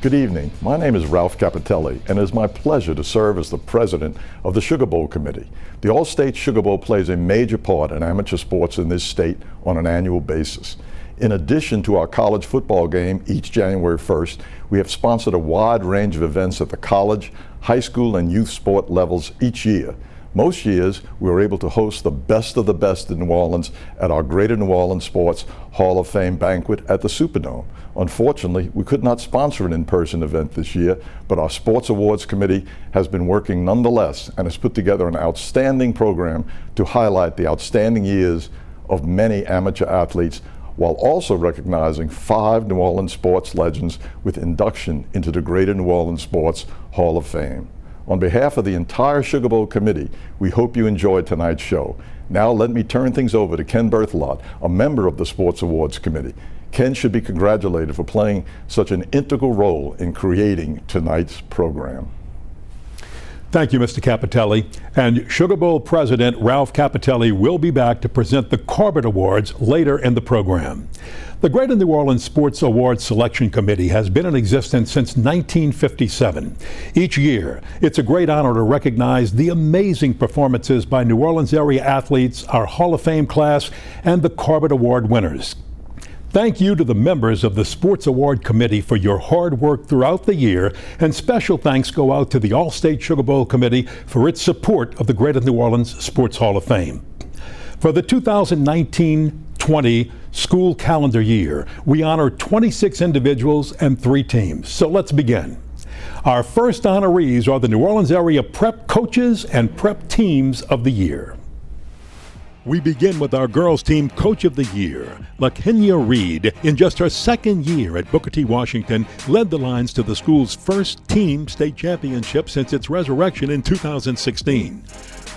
Good evening. My name is Ralph Capitelli, and it is my pleasure to serve as the president of the Sugar Bowl Committee. The Allstate Sugar Bowl plays a major part in amateur sports in this state on an annual basis. In addition to our college football game each January 1st, we have sponsored a wide range of events at the college, high school, and youth sport levels each year. Most years, we were able to host the best of the best in New Orleans at our Greater New Orleans Sports Hall of Fame banquet at the Superdome. Unfortunately, we could not sponsor an in-person event this year, but our Sports Awards Committee has been working nonetheless and has put together an outstanding program to highlight the outstanding years of many amateur athletes, while also recognizing 5 New Orleans sports legends with induction into the Greater New Orleans Sports Hall of Fame. On behalf of the entire Sugar Bowl Committee, we hope you enjoyed tonight's show. Now let me turn things over to Ken Berthelot, a member of the Sports Awards Committee. Ken should be congratulated for playing such an integral role in creating tonight's program. Thank you, Mr. Capitelli. And Sugar Bowl President Ralph Capitelli will be back to present the Corbett Awards later in the program. The Greater New Orleans Sports Awards Selection Committee has been in existence since 1957. Each year, it's a great honor to recognize the amazing performances by New Orleans area athletes, our Hall of Fame class, and the Corbett Award winners. Thank you to the members of the Sports Award Committee for your hard work throughout the year, and special thanks go out to the Allstate Sugar Bowl Committee for its support of the Greater New Orleans Sports Hall of Fame. For the 2019-20 school calendar year, we honor 26 individuals and 3 teams. So let's begin. Our first honorees are the New Orleans area prep coaches and prep teams of the year. We begin with our girls team coach of the year. LaKenya Reed, in just her second year at Booker T. Washington, led the Lions to the school's first team state championship since its resurrection in 2016.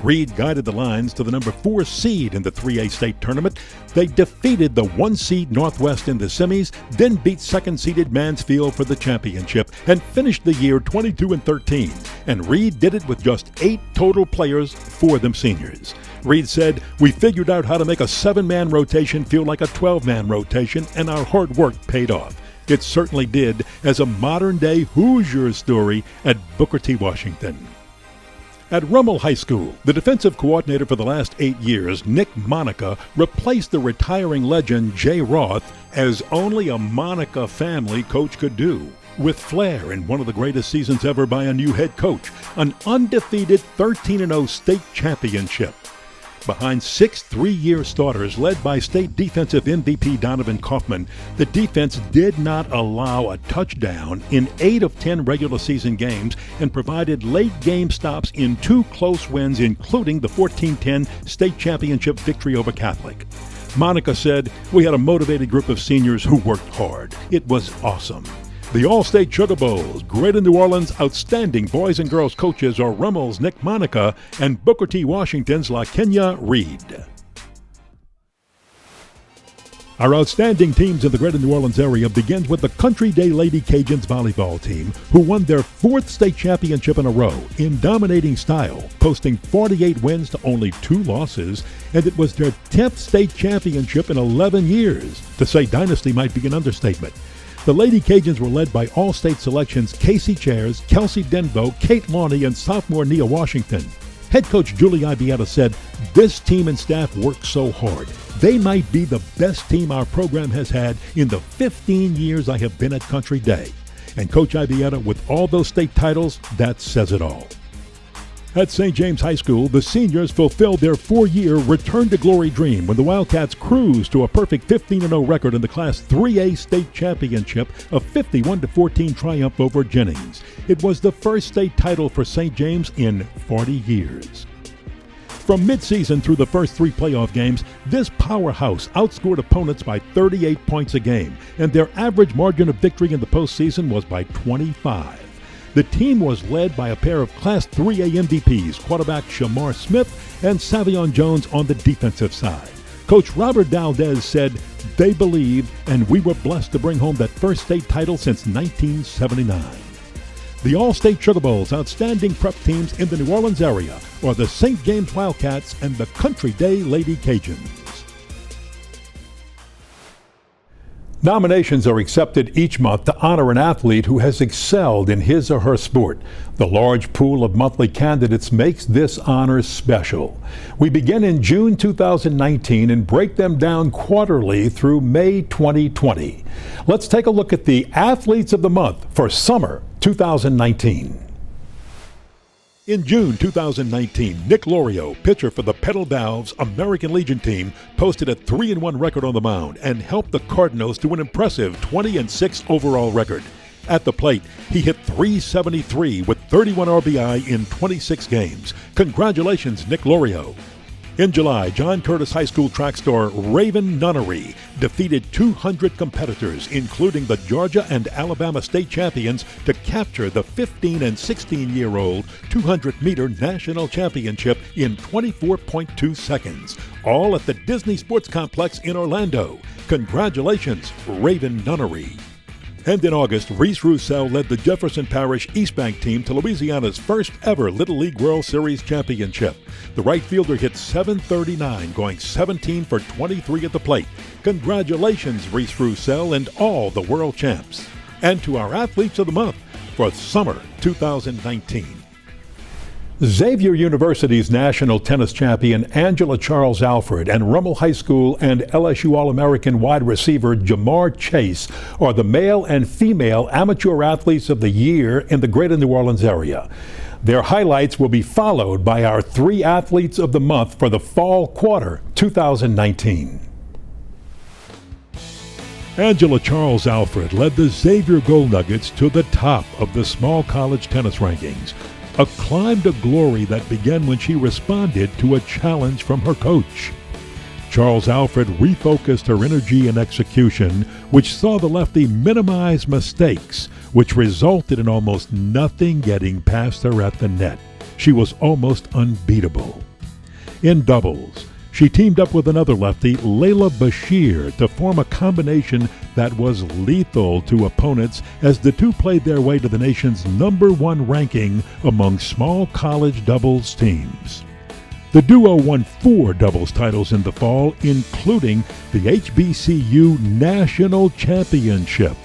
Reed guided the Lions to the number 4 seed in the 3A state tournament. They defeated the 1 seed Northwest in the semis, then beat 2nd seeded Mansfield for the championship and finished the year 22-13. And Reed did it with just 8 total players, 4 of them seniors. Reed said, "We figured out how to make a 7-man rotation feel like a 12-man rotation, and our hard work paid off." It certainly did, as a modern-day Hoosier story at Booker T. Washington. At Rummel High School, the defensive coordinator for the last 8 years, Nick Monica, replaced the retiring legend Jay Roth, as only a Monica family coach could do. With flair in one of the greatest seasons ever by a new head coach, an undefeated 13-0 state championship. Behind 6 three-year starters led by state defensive MVP Donovan Kaufman, the defense did not allow a touchdown in 8 of 10 regular season games and provided late game stops in 2 close wins, including the 14-10 state championship victory over Catholic. Monica said, "We had a motivated group of seniors who worked hard. It was awesome." The Allstate Sugar Bowl's Greater New Orleans outstanding boys and girls coaches are Rummel's Nick Monica and Booker T. Washington's LaKenya Reed. Our outstanding teams in the Greater New Orleans area begins with the Country Day Lady Cajuns volleyball team, who won their 4th state championship in a row in dominating style, posting 48 wins to only 2 losses, and it was their 10th state championship in 11 years. To say dynasty might be an understatement. The Lady Cajuns were led by All-State selections Casey Chairs, Kelsey Denbo, Kate Lawney, and sophomore Nia Washington. Head coach Julie Ibieta said, "This team and staff worked so hard. They might be the best team our program has had in the 15 years I have been at Country Day." And Coach Ibieta, with all those state titles, that says it all. At St. James High School, the seniors fulfilled their 4-year return-to-glory dream when the Wildcats cruised to a perfect 15-0 record in the Class 3A state championship, a 51-14 triumph over Jennings. It was the first state title for St. James in 40 years. From midseason through the first 3 playoff games, this powerhouse outscored opponents by 38 points a game, and their average margin of victory in the postseason was by 25. The team was led by a pair of Class 3A MVPs, quarterback Shamar Smith and Savion Jones on the defensive side. Coach Robert Daldez said, "They believed, and we were blessed to bring home that first state title since 1979. The Allstate Sugar Bowl's outstanding prep teams in the New Orleans area are the St. James Wildcats and the Country Day Lady Cajuns. Nominations are accepted each month to honor an athlete who has excelled in his or her sport. The large pool of monthly candidates makes this honor special. We begin in June 2019 and break them down quarterly through May 2020. Let's take a look at the Athletes of the Month for summer 2019. In June 2019, Nick Lorio, pitcher for the Pedal Valves American Legion team, posted a 3-1 record on the mound and helped the Cardinals to an impressive 20-6 overall record. At the plate, he hit .373 with 31 RBI in 26 games. Congratulations, Nick Lorio. In July, John Curtis High School track star Raven Nunnery defeated 200 competitors, including the Georgia and Alabama state champions, to capture the 15 and 16-year-old 200-meter national championship in 24.2 seconds, all at the Disney Sports Complex in Orlando. Congratulations, Raven Nunnery. And in August, Reese Roussel led the Jefferson Parish East Bank team to Louisiana's first ever Little League World Series championship. The right fielder hit .739, going 17 for 23 at the plate. Congratulations, Reese Roussel and all the world champs. And to our Athletes of the Month for summer 2019. Xavier University's national tennis champion Angela Charles Alfred and Rummel High School and LSU All-American wide receiver Jamar Chase are the male and female amateur athletes of the year in the greater New Orleans area. Their highlights will be followed by our 3 athletes of the month for the fall quarter 2019. Angela Charles Alfred led the Xavier Gold Nuggets to the top of the small college tennis rankings, a climb to glory that began when she responded to a challenge from her coach. Charles Alfred refocused her energy and execution, which saw the lefty minimize mistakes, which resulted in almost nothing getting past her at the net. She was almost unbeatable. In doubles, she teamed up with another lefty, Layla Bashir, to form a combination that was lethal to opponents as the two played their way to the nation's #1 ranking among small college doubles teams. The duo won 4 doubles titles in the fall, including the HBCU National Championship,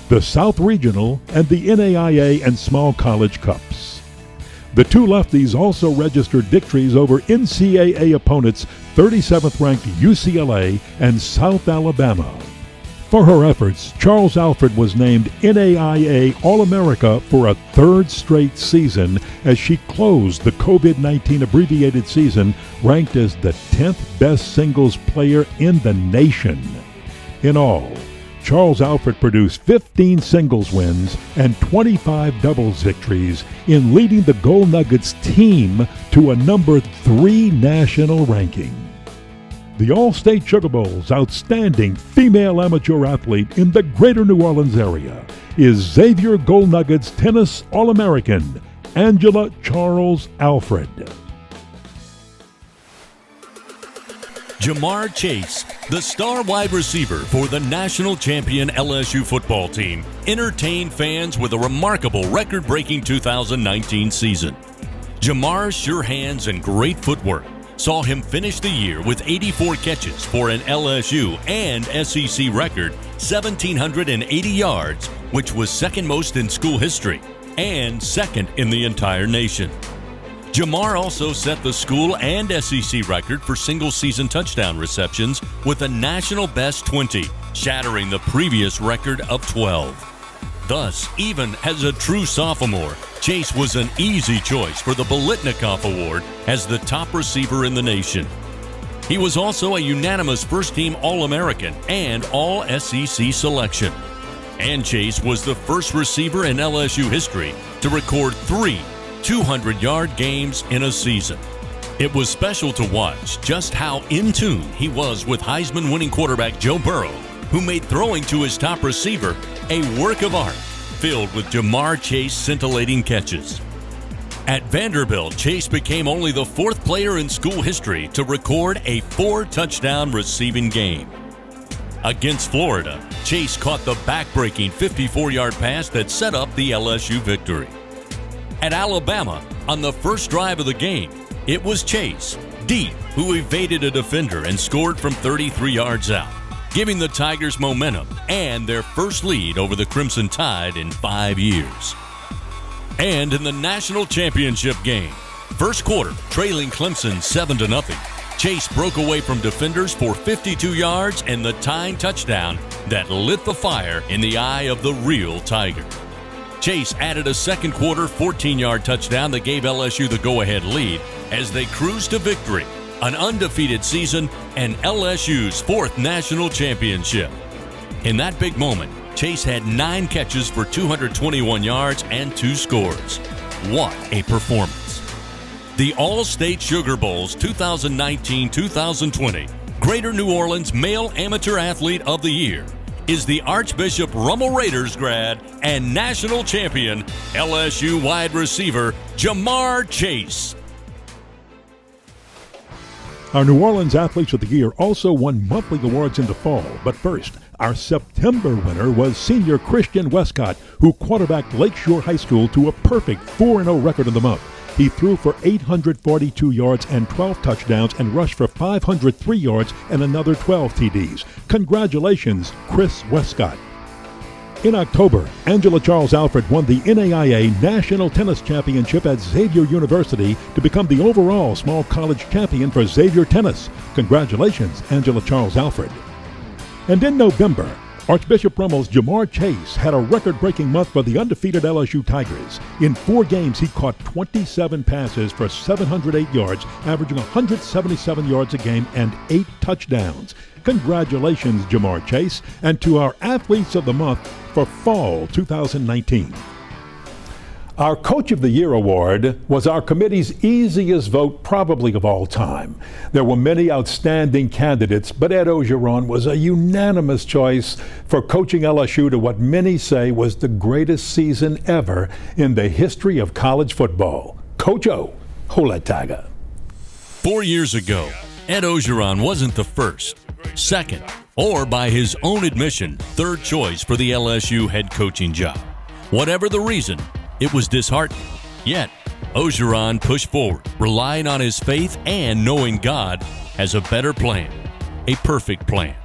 the South Regional, and the NAIA and Small College Cups. The two lefties also registered victories over NCAA opponents 37th ranked UCLA and South Alabama. For her efforts, Charles Alfred was named NAIA All-America for a 3rd straight season as she closed the COVID-19 abbreviated season ranked as the 10th best singles player in the nation. In all, Charles Alfred produced 15 singles wins and 25 doubles victories in leading the Gold Nuggets team to a #3 national ranking. The Allstate Sugar Bowl's outstanding female amateur athlete in the greater New Orleans area is Xavier Gold Nuggets tennis All-American, Angela Charles Alfred. Jamar Chase, the star wide receiver for the national champion LSU football team, entertained fans with a remarkable record-breaking 2019 season. Jamar's sure hands and great footwork saw him finish the year with 84 catches for an LSU and SEC record 1,780 yards, which was second most in school history and second in the entire nation. Jamar also set the school and SEC record for single-season touchdown receptions with a national best 20, shattering the previous record of 12. Thus, even as a true sophomore, Chase was an easy choice for the Biletnikoff Award as the top receiver in the nation. He was also a unanimous first-team All-American and All-SEC selection. And Chase was the first receiver in LSU history to record 3 200-yard games in a season. It was special to watch just how in tune he was with Heisman-winning quarterback Joe Burrow, who made throwing to his top receiver a work of art filled with Jamar Chase scintillating catches. At Vanderbilt, Chase became only the 4th player in school history to record a 4-touchdown receiving game. Against Florida, Chase caught the back-breaking 54-yard pass that set up the LSU victory. At Alabama, on the first drive of the game, it was Chase, deep, who evaded a defender and scored from 33 yards out. giving the Tigers momentum and their first lead over the Crimson Tide in 5 years. And in the national championship game, first quarter, trailing Clemson 7-0, Chase broke away from defenders for 52 yards and the tying touchdown that lit the fire in the eye of the real Tiger. Chase added a second quarter 14-yard touchdown that gave LSU the go-ahead lead as they cruised to victory, an undefeated season, and LSU's fourth national championship. In that big moment, Chase had 9 catches for 221 yards and 2 scores. What a performance. The Allstate Sugar Bowl's 2019-2020 Greater New Orleans Male Amateur Athlete of the Year is the Archbishop Rummel Raiders grad and national champion LSU wide receiver Jamar Chase. Our New Orleans Athletes of the Year also won monthly awards in the fall. But first, our September winner was senior Christian Westcott, who quarterbacked Lakeshore High School to a perfect 4-0 record in the month. He threw for 842 yards and 12 touchdowns and rushed for 503 yards and another 12 TDs. Congratulations, Chris Westcott. In October, Angela Charles Alfred won the NAIA National Tennis Championship at Xavier University to become the overall small college champion for Xavier Tennis. Congratulations, Angela Charles Alfred. And in November, Archbishop Rummel's Jamar Chase had a record-breaking month for the undefeated LSU Tigers. In 4 games, he caught 27 passes for 708 yards, averaging 177 yards a game and 8 touchdowns. Congratulations, Jamar Chase, and to our Athletes of the Month for Fall 2019. Our Coach of the Year award was our committee's easiest vote probably of all time. There were many outstanding candidates, but Ed Orgeron was a unanimous choice for coaching LSU to what many say was the greatest season ever in the history of college football. Coach O, hola Tiger. 4 years ago, Ed Orgeron wasn't the first, second, or by his own admission, third choice for the LSU head coaching job. Whatever the reason, it was disheartening. Yet, Orgeron pushed forward, relying on his faith and knowing God has a better plan, a perfect plan.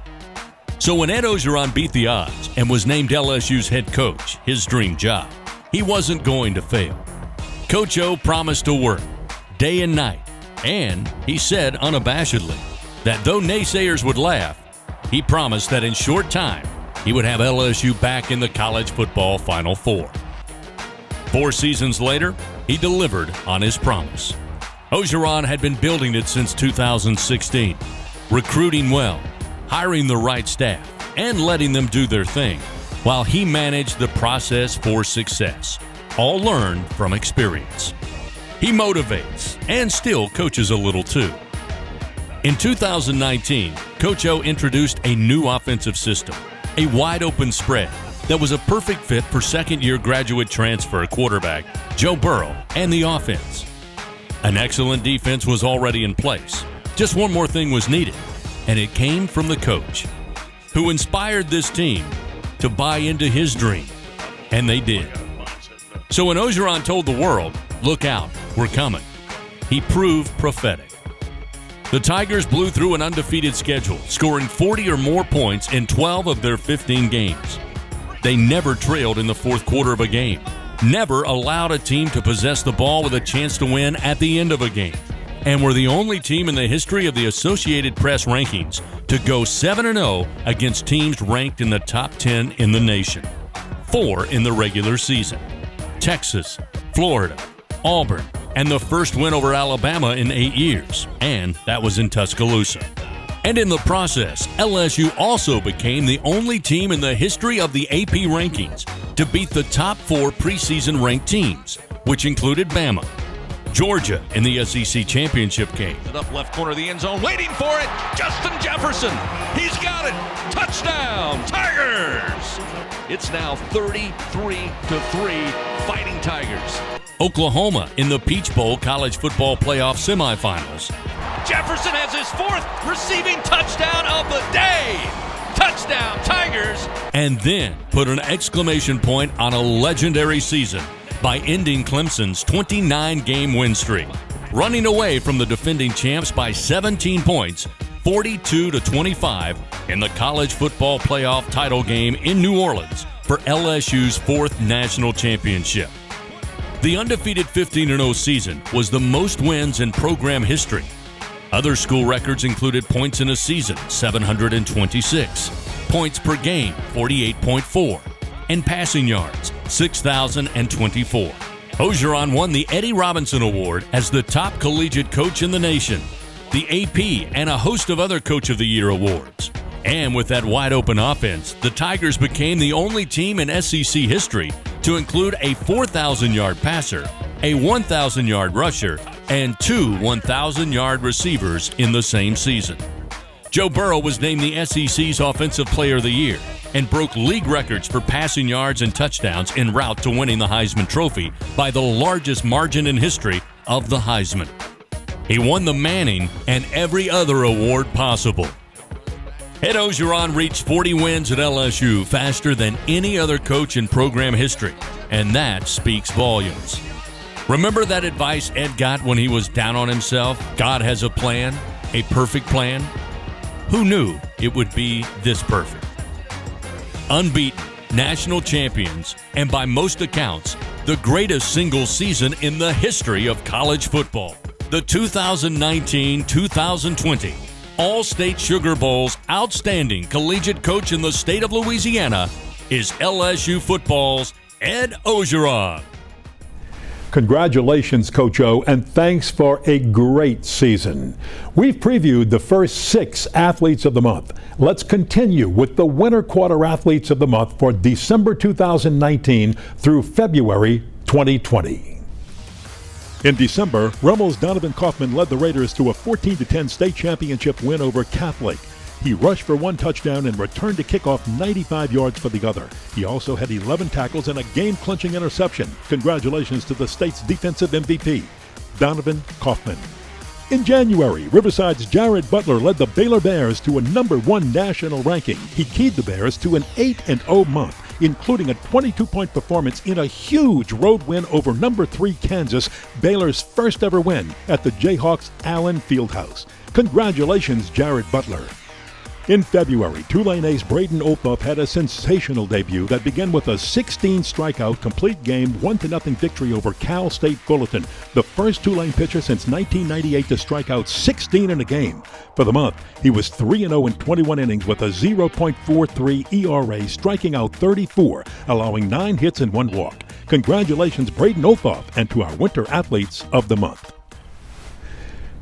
So when Ed Orgeron beat the odds and was named LSU's head coach, his dream job, he wasn't going to fail. Coach O promised to work day and night, and he said unabashedly that though naysayers would laugh, he promised that in short time he would have LSU back in the college football Final Four. 4 seasons later, he delivered on his promise. Orgeron had been building it since 2016, recruiting well, hiring the right staff, and letting them do their thing, while he managed the process for success, all learned from experience. He motivates and still coaches a little too. In 2019, Coach O introduced a new offensive system, a wide-open spread that was a perfect fit for second-year graduate transfer quarterback Joe Burrow and the offense. An excellent defense was already in place. Just one more thing was needed, and it came from the coach, who inspired this team to buy into his dream, and they did. So when Orgeron told the world, "Look out, we're coming," he proved prophetic. The Tigers blew through an undefeated schedule, scoring 40 or more points in 12 of their 15 games. They never trailed in the fourth quarter of a game, never allowed a team to possess the ball with a chance to win at the end of a game, and were the only team in the history of the Associated Press rankings to go 7-0 against teams ranked in the top 10 in the nation. 4 in the regular season: Texas, Florida, Auburn, and the first win over Alabama in 8 years, and that was in Tuscaloosa. And in the process, LSU also became the only team in the history of the AP rankings to beat the top 4 preseason ranked teams, which included Bama, Georgia in the SEC championship game. Up left corner of the end zone, waiting for it, Justin Jefferson. He's got it. Touchdown, Tigers. It's now 33-3, Fighting Tigers. Oklahoma in the Peach Bowl college football playoff semifinals. Jefferson has his 4th receiving touchdown of the day. Touchdown, Tigers. And then put an exclamation point on a legendary season by ending Clemson's 29-game win streak, running away from the defending champs by 17 points, 42-25 in the college football playoff title game in New Orleans for LSU's fourth national championship. The undefeated 15-0 season was the most wins in program history. Other school records included points in a season, 726, points per game, 48.4, and passing yards, 6,024. Ogeron won the Eddie Robinson Award as the top collegiate coach in the nation, the AP, and a host of other Coach of the Year awards. And with that wide-open offense, the Tigers became the only team in SEC history to include a 4,000-yard passer, a 1,000-yard rusher, and 2 1,000-yard receivers in the same season. Joe Burrow was named the SEC's Offensive Player of the Year and broke league records for passing yards and touchdowns en route to winning the Heisman Trophy by the largest margin in history of the Heisman. He won the Manning and every other award possible. Ed Ogeron reached 40 wins at LSU faster than any other coach in program history, and that speaks volumes. Remember that advice Ed got when he was down on himself? God has a plan, a perfect plan. Who knew it would be this perfect? Unbeaten, national champions, and by most accounts, the greatest single season in the history of college football. The 2019-2020 Allstate Sugar Bowl's outstanding collegiate coach in the state of Louisiana is LSU football's Ed Ogeron. Congratulations, Coach O, and thanks for a great season. We've previewed the first 6 athletes of the month. Let's continue with the winter quarter athletes of the month for December 2019 through February 2020. In December, Rummel's Donovan Kaufman led the Raiders to a 14-10 state championship win over Catholic. He rushed for 1 touchdown and returned to kickoff 95 yards for the other. He also had 11 tackles and a game-clinching interception. Congratulations to the state's defensive MVP, Donovan Kaufman. In January, Riverside's Jared Butler led the Baylor Bears to a number 1 national ranking. He keyed the Bears to an 8-0 month, including a 22-point performance in a huge road win over number 3 Kansas, Baylor's first ever win at the Jayhawks Allen Fieldhouse. Congratulations, Jared Butler. In February, Tulane ace Braden Olthoff had a sensational debut that began with a 16-strikeout complete game 1-0 victory over Cal State Fullerton, the first Tulane pitcher since 1998 to strike out 16 in a game. For the month, he was 3-0 in 21 innings with a 0.43 ERA, striking out 34, allowing 9 hits and 1 walk. Congratulations, Braden Olthoff, and to our Winter Athletes of the Month.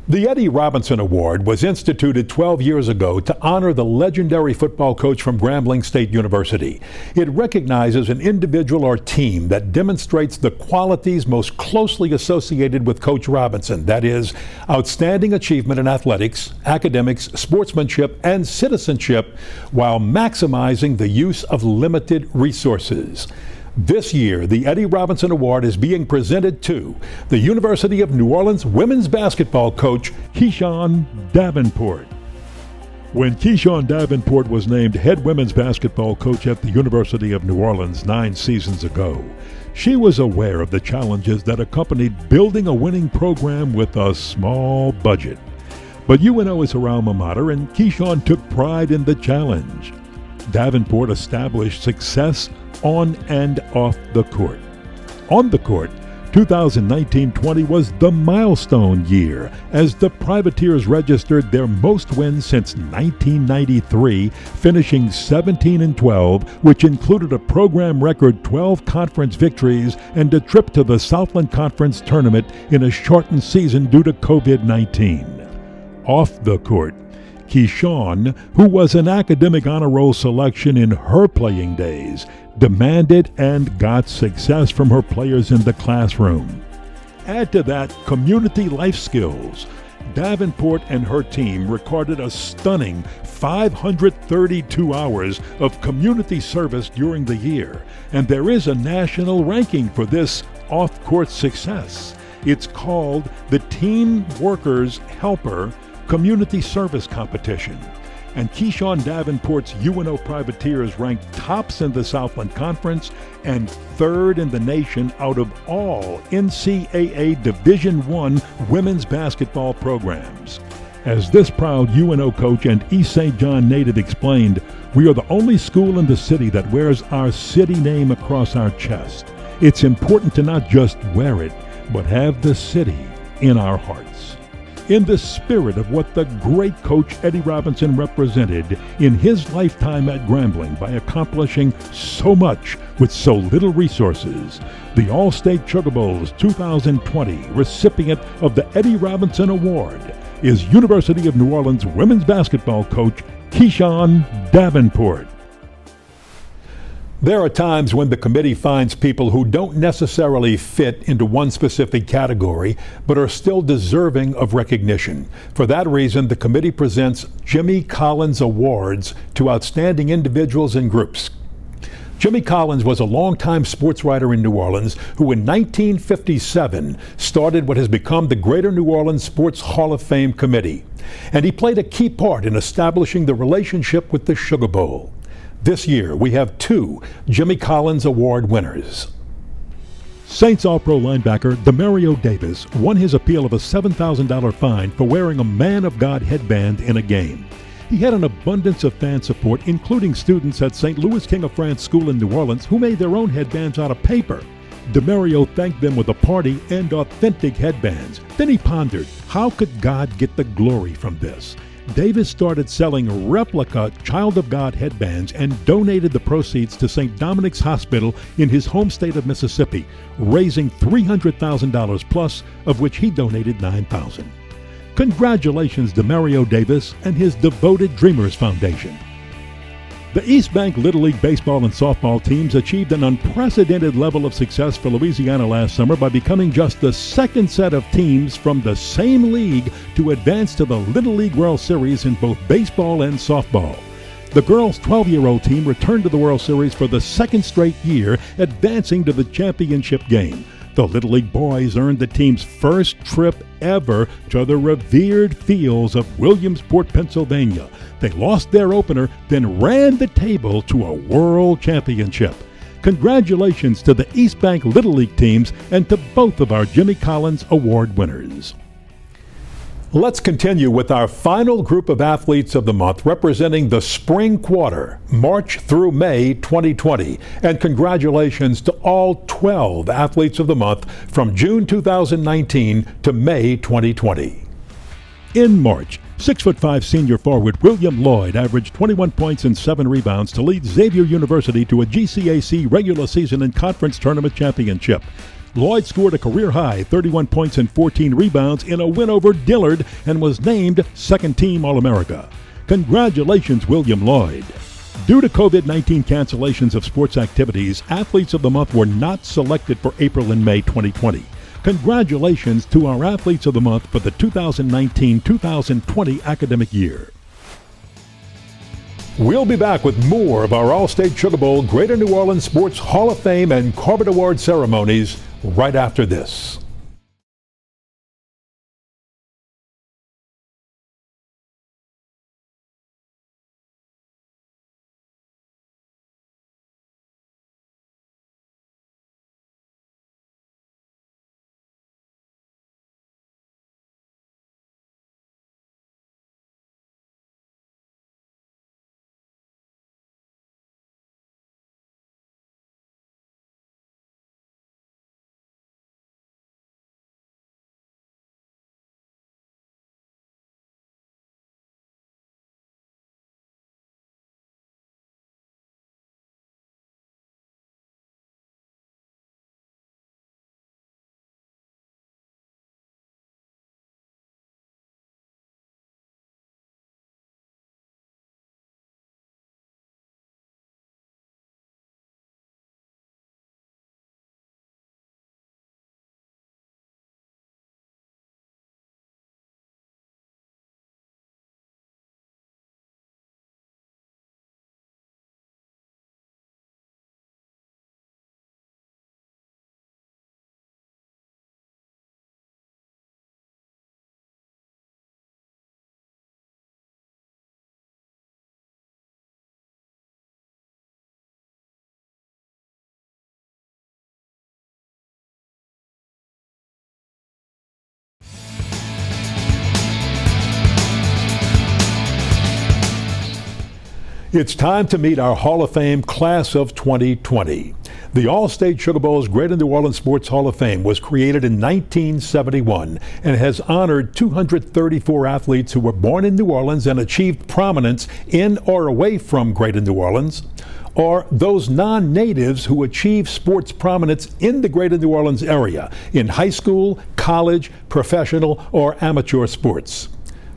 The Eddie Robinson Award was instituted 12 years ago to honor the legendary football coach from Grambling State University. It recognizes an individual or team that demonstrates the qualities most closely associated with Coach Robinson, that is, outstanding achievement in athletics, academics, sportsmanship, and citizenship, while maximizing the use of limited resources. This year, the Eddie Robinson Award is being presented to the University of New Orleans women's basketball coach, Keyshawn Davenport. When Keyshawn Davenport was named head women's basketball coach at the University of New Orleans 9 seasons ago, she was aware of the challenges that accompanied building a winning program with a small budget. But UNO is her alma mater, and Keyshawn took pride in the challenge. Davenport established success on and off the court. On the court, 2019-20 was the milestone year as the Privateers registered their most wins since 1993, finishing 17-12, which included a program record 12 conference victories and a trip to the Southland Conference tournament in a shortened season due to COVID-19. Off the court, Keyshawn, who was an academic honor roll selection in her playing days, demanded and got success from her players in the classroom. Add to that community life skills. Davenport and her team recorded a stunning 532 hours of community service during the year, and there is a national ranking for this off-court success. It's called the Team Workers Helper Community Service Competition, and Keyshawn Davenport's UNO Privateers ranked tops in the Southland Conference and 3rd in the nation out of all NCAA Division I women's basketball programs. As this proud UNO coach and East St. John native explained, we are the only school in the city that wears our city name across our chest. It's important to not just wear it, but have the city in our hearts. In the spirit of what the great coach Eddie Robinson represented in his lifetime at Grambling by accomplishing so much with so little resources, the Allstate Sugar Bowl's 2020 recipient of the Eddie Robinson Award is University of New Orleans women's basketball coach Keyshawn Davenport. There are times when the committee finds people who don't necessarily fit into one specific category, but are still deserving of recognition. For that reason, the committee presents Jimmy Collins Awards to outstanding individuals and groups. Jimmy Collins was a longtime sports writer in New Orleans who in 1957 started what has become the Greater New Orleans Sports Hall of Fame Committee. And he played a key part in establishing the relationship with the Sugar Bowl. This year, we have two Jimmy Collins Award winners. Saints All-Pro linebacker Demario Davis won his appeal of a $7,000 fine for wearing a Man of God headband in a game. He had an abundance of fan support, including students at St. Louis King of France School in New Orleans who made their own headbands out of paper. Demario thanked them with a party and authentic headbands. Then he pondered, how could God get the glory from this? Davis started selling replica Child of God headbands and donated the proceeds to St. Dominic's Hospital in his home state of Mississippi, raising $300,000 plus, of which he donated $9,000. Congratulations, Demario Davis and his devoted Dreamers Foundation. The East Bank Little League baseball and softball teams achieved an unprecedented level of success for Louisiana last summer by becoming just the second set of teams from the same league to advance to the Little League World Series in both baseball and softball. The girls' 12-year-old team returned to the World Series for the second straight year, advancing to the championship game. The Little League boys earned the team's first trip ever to the revered fields of Williamsport, Pennsylvania. They lost their opener, then ran the table to a world championship. Congratulations to the East Bank Little League teams and to both of our Jimmy Collins Award winners. Let's continue with our final group of athletes of the month representing the spring quarter, March through May 2020. And congratulations to all 12 athletes of the month from June 2019 to May 2020. In March, 6'5" senior forward William Lloyd averaged 21 points and 7 rebounds to lead Xavier University to a GCAC regular season and conference tournament championship. Lloyd scored a career-high 31 points and 14 rebounds in a win over Dillard and was named second-team All-America. Congratulations, William Lloyd. Due to COVID-19 cancellations of sports activities, athletes of the month were not selected for April and May 2020. Congratulations to our athletes of the month for the 2019-2020 academic year. We'll be back with more of our Allstate Sugar Bowl Greater New Orleans Sports Hall of Fame and Corbett Award ceremonies right after this. It's time to meet our Hall of Fame class of 2020. The Allstate Sugar Bowl's Greater New Orleans Sports Hall of Fame was created in 1971 and has honored 234 athletes who were born in New Orleans and achieved prominence in or away from Greater New Orleans, or those non-natives who achieved sports prominence in the Greater New Orleans area in high school, college, professional, or amateur sports.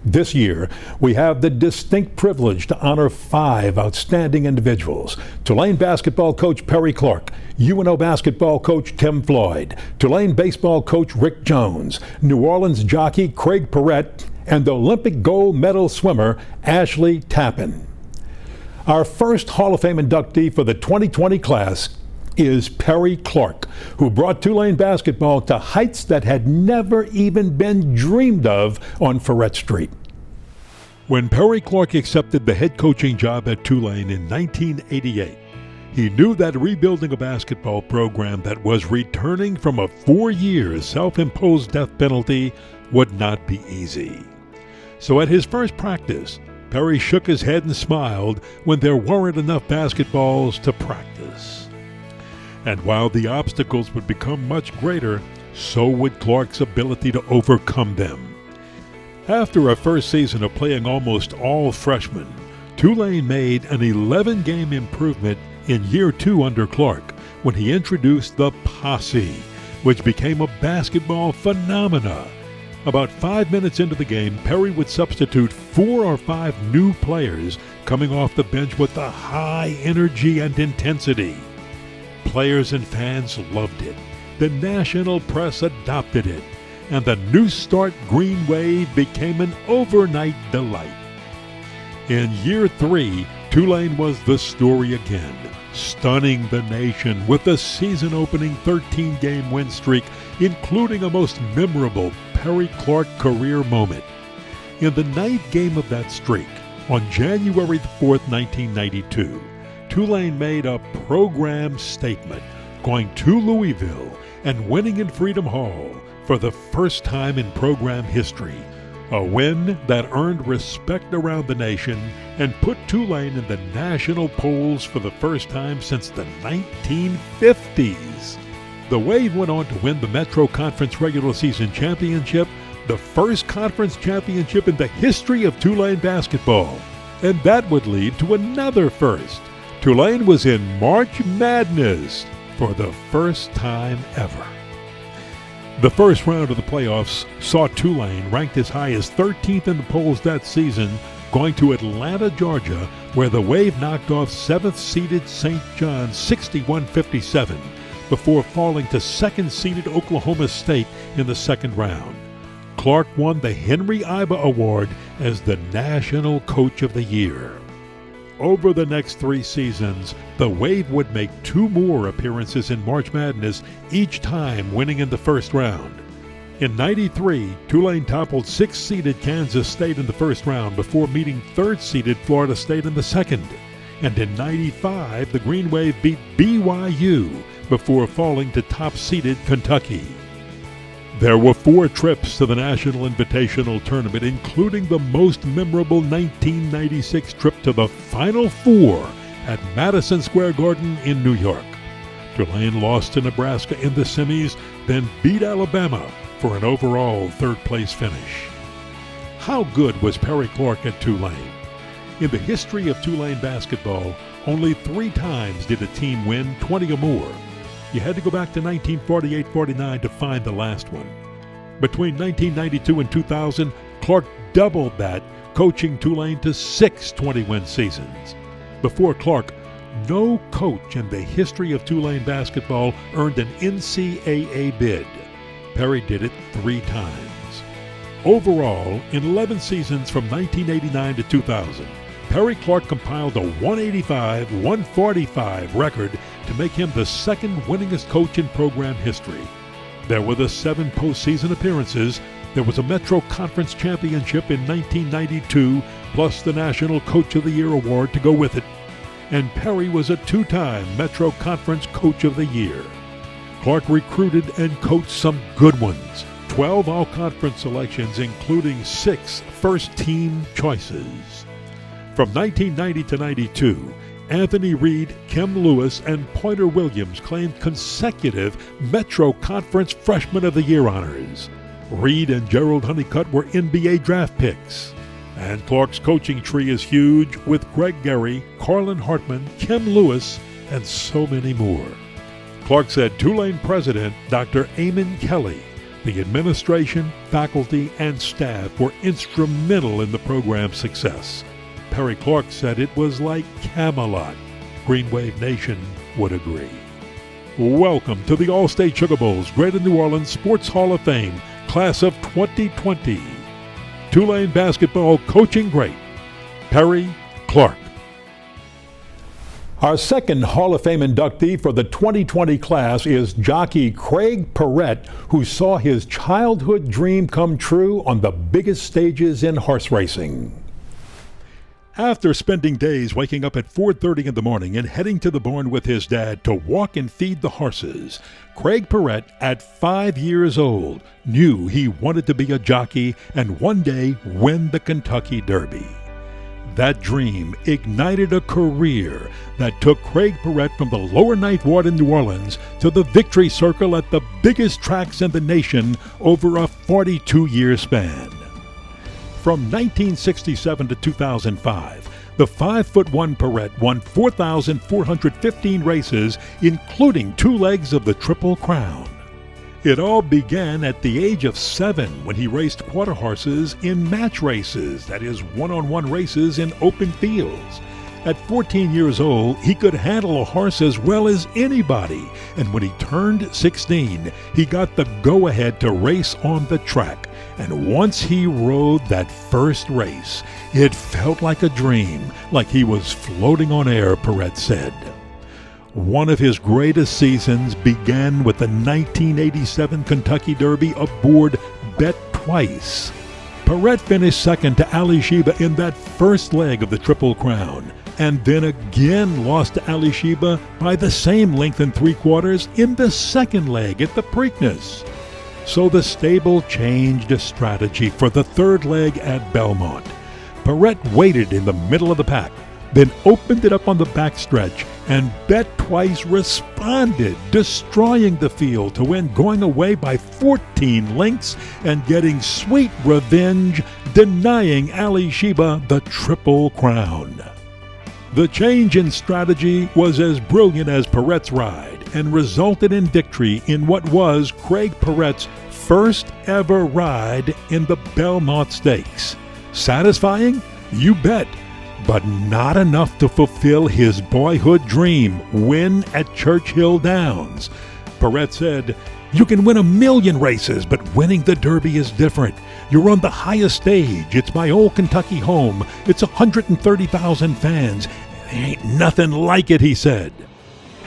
This year, we have the distinct privilege to honor 5 outstanding individuals: Tulane basketball coach Perry Clark, UNO basketball coach Tim Floyd, Tulane baseball coach Rick Jones, New Orleans jockey Craig Perrette, and Olympic gold medal swimmer Ashley Tappan. Our first Hall of Fame inductee for the 2020 class is Perry Clark, who brought Tulane basketball to heights that had never even been dreamed of on Ferret Street. When Perry Clark accepted the head coaching job at Tulane in 1988, he knew that rebuilding a basketball program that was returning from a 4-year self-imposed death penalty would not be easy. So at his first practice, Perry shook his head and smiled when there weren't enough basketballs to practice. And while the obstacles would become much greater, so would Clark's ability to overcome them. After a first season of playing almost all freshmen, Tulane made an 11-game improvement in year 2 under Clark when he introduced the Posse, which became a basketball phenomena. About 5 minutes into the game, Perry would substitute 4 or 5 new players coming off the bench with a high energy and intensity. Players and fans loved it. The national press adopted it. And the New Start Green Wave became an overnight delight. In year 3, Tulane was the story again, stunning the nation with a season-opening 13-game win streak, including a most memorable Perry Clark career moment. In the 9th game of that streak, on January 4th, 1992, Tulane made a program statement, going to Louisville and winning in Freedom Hall for the first time in program history. A win that earned respect around the nation and put Tulane in the national polls for the first time since the 1950s. The Wave went on to win the Metro Conference regular season championship, the first conference championship in the history of Tulane basketball. And that would lead to another first. Tulane was in March Madness for the first time ever. The first round of the playoffs saw Tulane ranked as high as 13th in the polls that season, going to Atlanta, Georgia, where the Wave knocked off 7th-seeded St. John's 61-57 before falling to 2nd-seeded Oklahoma State in the second round. Clark won the Henry Iba Award as the National Coach of the Year. Over the next 3 seasons, the Wave would make 2 more appearances in March Madness, each time winning in the first round. In '93, Tulane toppled 6th-seeded Kansas State in the first round before meeting 3rd-seeded Florida State in the second. And in '95, the Green Wave beat BYU before falling to top-seeded Kentucky. There were 4 trips to the National Invitational Tournament, including the most memorable 1996 trip to the Final Four at Madison Square Garden in New York. Tulane lost to Nebraska in the semis, then beat Alabama for an overall 3rd-place finish. How good was Perry Clark at Tulane? In the history of Tulane basketball, only 3 times did a team win 20 or more. You had to go back to 1948-49 to find the last one. Between 1992 and 2000, Clark doubled that, coaching Tulane to 6 20-win seasons. Before Clark, no coach in the history of Tulane basketball earned an NCAA bid. Perry did it 3 times. Overall, in 11 seasons from 1989 to 2000, Perry Clark compiled a 185-145 record to make him the 2nd winningest coach in program history. There were the 7 postseason appearances. There was a Metro Conference Championship in 1992, plus the National Coach of the Year award to go with it. And Perry was a 2-time Metro Conference Coach of the Year. Clark recruited and coached some good ones. 12 all-conference selections, including 6 first-team choices. From 1990 to 92, Anthony Reed, Kim Lewis, and Pointer Williams claimed consecutive Metro Conference Freshman of the Year honors. Reed and Gerald Honeycutt were NBA draft picks. And Clark's coaching tree is huge, with Greg Gary, Carlin Hartman, Kim Lewis, and so many more. Clark said Tulane President Dr. Eamon Kelly, the administration, faculty, and staff were instrumental in the program's success. Perry Clark said it was like Camelot. Green Wave Nation would agree. Welcome to the Allstate Sugar Bowl's Greater New Orleans Sports Hall of Fame, Class of 2020. Tulane basketball coaching great, Perry Clark. Our second Hall of Fame inductee for the 2020 class is jockey Craig Perrette, who saw his childhood dream come true on the biggest stages in horse racing. After spending days waking up at 4:30 in the morning and heading to the barn with his dad to walk and feed the horses, Craig Perrette, at 5 years old, knew he wanted to be a jockey and one day win the Kentucky Derby. That dream ignited a career that took Craig Perrette from the lower Ninth Ward in New Orleans to the victory circle at the biggest tracks in the nation over a 42-year span. From 1967 to 2005, the 5'1" Perrette won 4,415 races, including 2 legs of the Triple Crown. It all began at the age of 7 when he raced quarter horses in match races, that is, one-on-one races in open fields. At 14 years old, he could handle a horse as well as anybody, and when he turned 16, he got the go-ahead to race on the track. And once he rode that first race, it felt like a dream, like he was floating on air, Perrette said. One of his greatest seasons began with the 1987 Kentucky Derby aboard Bet Twice. Perrette finished second to Ali Sheba in that first leg of the Triple Crown, and then again lost to Ali Sheba by the same length and 3/4 in the second leg at the Preakness. So the stable changed a strategy for the third leg at Belmont. Perrette waited in the middle of the pack, then opened it up on the backstretch, and Bet Twice responded, destroying the field to win, going away by 14 lengths and getting sweet revenge, denying Ali Sheba the Triple Crown. The change in strategy was as brilliant as Perrette's ride and resulted in victory in what was Craig Perrette's first ever ride in the Belmont Stakes. Satisfying? You bet. But not enough to fulfill his boyhood dream, win at Churchill Downs. Perrette said, "You can win 1,000,000 races, but winning the Derby is different. You're on the highest stage. It's my old Kentucky home. It's 130,000 fans. There ain't nothing like it," he said.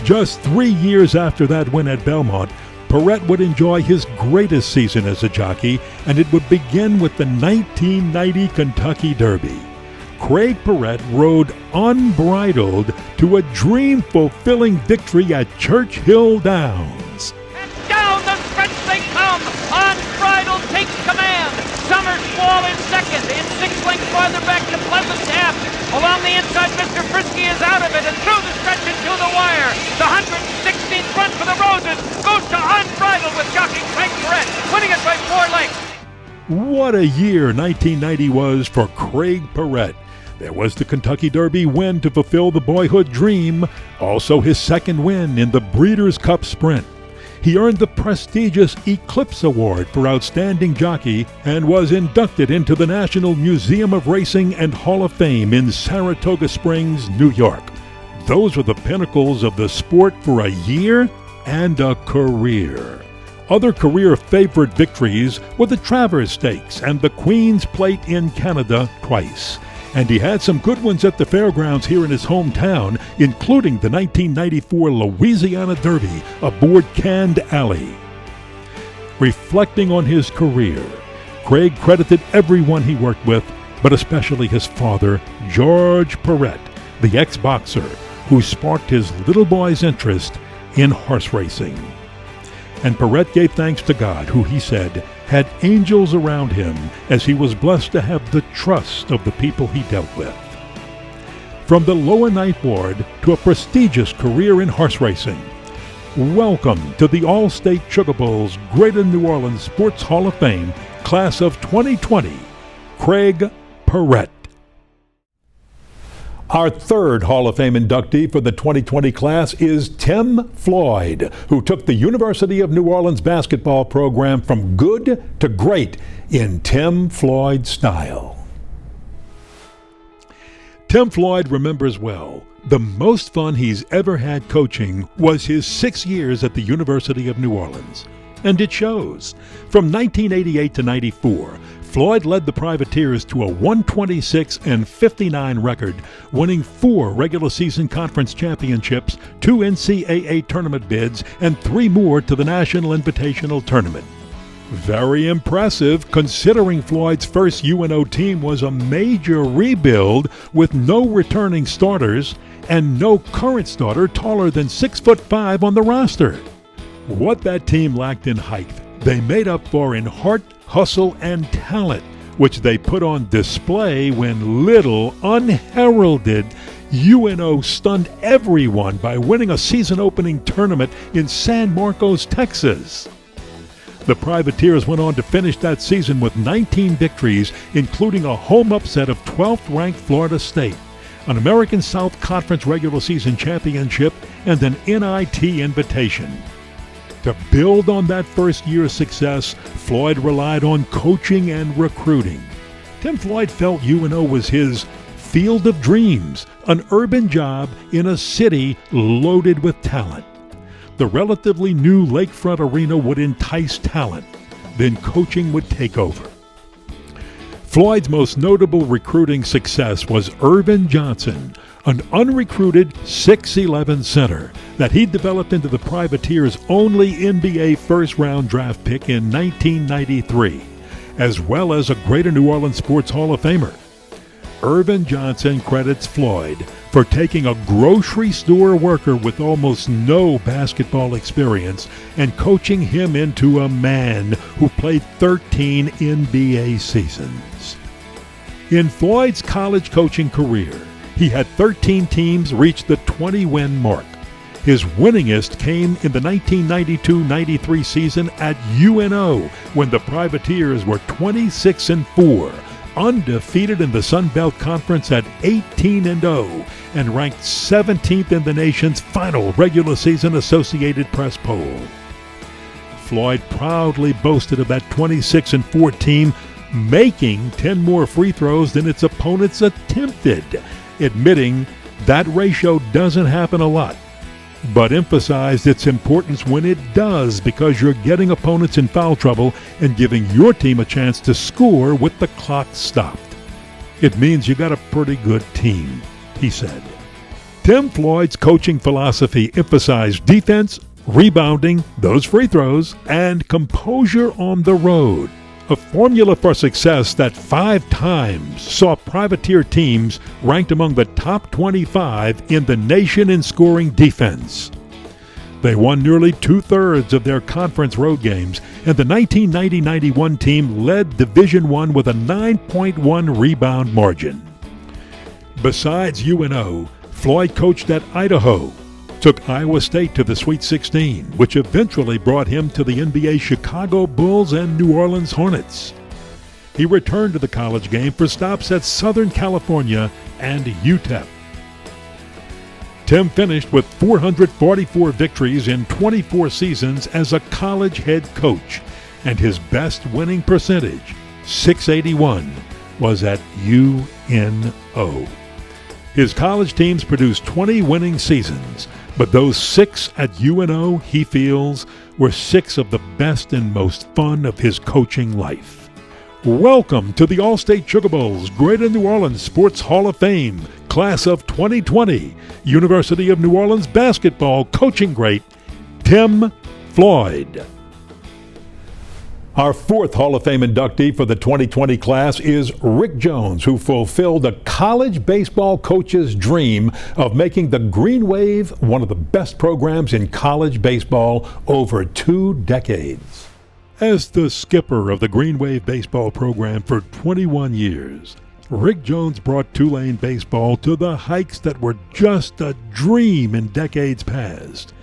Just 3 years after that win at Belmont, Perrette would enjoy his greatest season as a jockey, and it would begin with the 1990 Kentucky Derby. Craig Perrette rode unbridled to a dream-fulfilling victory at Churchill Downs. And down the stretch they come. Unbridled takes command. Summers Wall in second. In 6 lengths farther back to Pleasant Tap. Along the inside, Mr. Frisky is out of it and through the stretch into the wire. The 116th run for the Roses goes to Unbridled with jockey Craig Perrette, winning it by 4 lengths. What a year 1990 was for Craig Perrette. There was the Kentucky Derby win to fulfill the boyhood dream, also his second win in the Breeders' Cup Sprint. He earned the prestigious Eclipse Award for Outstanding Jockey and was inducted into the National Museum of Racing and Hall of Fame in Saratoga Springs, New York. Those were the pinnacles of the sport for a year and a career. Other career favorite victories were the Travers Stakes and the Queen's Plate in Canada twice. And he had some good ones at the fairgrounds here in his hometown, including the 1994 Louisiana Derby aboard Canned Alley. Reflecting on his career, Craig credited everyone he worked with, but especially his father, George Perrette, the ex-boxer, who sparked his little boy's interest in horse racing. And Perrette gave thanks to God, who, he said, had angels around him as he was blessed to have the trust of the people he dealt with. from the lower ninth ward to a prestigious career in horse racing. Welcome to the Allstate Sugar Bowl's Greater New Orleans Sports Hall of Fame, Class of 2020, Craig Perrett. Our third Hall of Fame inductee for the 2020 class is Tim Floyd, who took the University of New Orleans basketball program from good to great in Tim Floyd style. Tim Floyd remembers well. The most fun he's ever had coaching was his 6 years at the University of New Orleans. And it shows. From 1988 to 94, Floyd led the Privateers to a 126-59 record, winning 4 regular season conference championships, 2 NCAA tournament bids, and 3 more to the National Invitational Tournament. Very impressive, considering Floyd's first UNO team was a major rebuild with no returning starters and no current starter taller than 6'5" on the roster. What that team lacked in height, they made up for in heart, hustle, and talent, which they put on display when little, unheralded, UNO stunned everyone by winning a season-opening tournament in San Marcos, Texas. The Privateers went on to finish that season with 19 victories, including a home upset of 12th-ranked Florida State, an American South Conference regular season championship, and an NIT invitation. To build on that first year's success, Floyd relied on coaching and recruiting. Tim Floyd felt UNO was his field of dreams, an urban job in a city loaded with talent. The relatively new Lakefront Arena would entice talent, then coaching would take over. Floyd's most notable recruiting success was Irvin Johnson, an unrecruited 6'11" center that he developed into the Privateers' only NBA first-round draft pick in 1993, as well as a Greater New Orleans Sports Hall of Famer. Irvin Johnson credits Floyd for taking a grocery store worker with almost no basketball experience and coaching him into a man who played 13 NBA seasons. In Floyd's college coaching career, he had 13 teams reach the 20-win mark. His winningest came in the 1992-93 season at UNO when the Privateers were 26-4, undefeated in the Sun Belt Conference at 18-0, and ranked 17th in the nation's final regular season Associated Press poll. Floyd proudly boasted of that 26-4 team making 10 more free throws than its opponents attempted, admitting that ratio doesn't happen a lot, but emphasized its importance when it does because you're getting opponents in foul trouble and giving your team a chance to score with the clock stopped. It means you got a pretty good team, he said. Tim Floyd's coaching philosophy emphasized defense, rebounding, those free throws, and composure on the road. A formula for success that 5 times saw Privateer teams ranked among the top 25 in the nation in scoring defense. They won nearly 2/3 of their conference road games, and the 1990-91 team led Division I with a 9.1 rebound margin. Besides UNO, Floyd coached at Idaho, took Iowa State to the Sweet 16, which eventually brought him to the NBA Chicago Bulls and New Orleans Hornets. He returned to the college game for stops at Southern California and UTEP. Tim finished with 444 victories in 24 seasons as a college head coach, and his best winning percentage, .681, was at UNO. His college teams produced 20 winning seasons, but those 6 at UNO, he feels, were 6 of the best and most fun of his coaching life. Welcome to the Allstate Sugar Bowl's Greater New Orleans Sports Hall of Fame, Class of 2020, University of New Orleans basketball coaching great, Tim Floyd. Our fourth Hall of Fame inductee for the 2020 class is Rick Jones, who fulfilled a college baseball coach's dream of making the Green Wave one of the best programs in college baseball over 2 decades. As the skipper of the Green Wave baseball program for 21 years, Rick Jones brought Tulane baseball to the heights that were just a dream in decades past.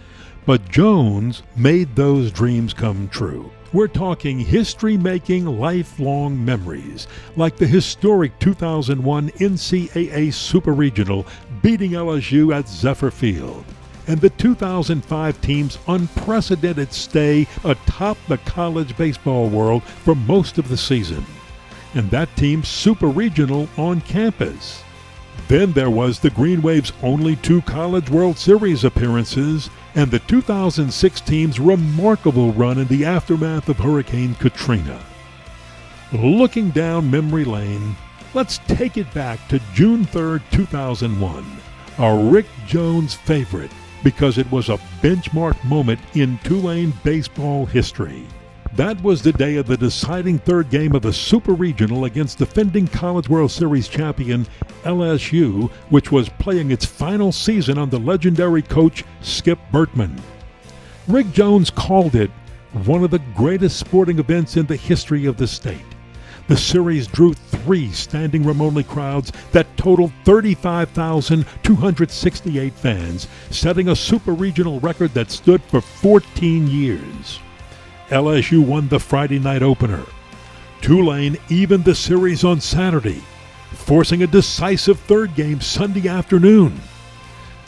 But Jones made those dreams come true. We're talking history-making, lifelong memories, like the historic 2001 NCAA Super Regional beating LSU at Zephyr Field, and the 2005 team's unprecedented stay atop the college baseball world for most of the season, and that team's Super Regional on campus. Then there was the Green Wave's only 2 College World Series appearances and the 2006 team's remarkable run in the aftermath of Hurricane Katrina. Looking down memory lane, let's take it back to June 3, 2001, a Rick Jones favorite because it was a benchmark moment in Tulane baseball history. That was the day of the deciding third game of the Super Regional against defending College World Series champion LSU, which was playing its final season under legendary coach Skip Bertman. Rick Jones called it one of the greatest sporting events in the history of the state. The series drew 3 standing room only crowds that totaled 35,268 fans, setting a Super Regional record that stood for 14 years. LSU won the Friday night opener. Tulane evened the series on Saturday, forcing a decisive third game Sunday afternoon.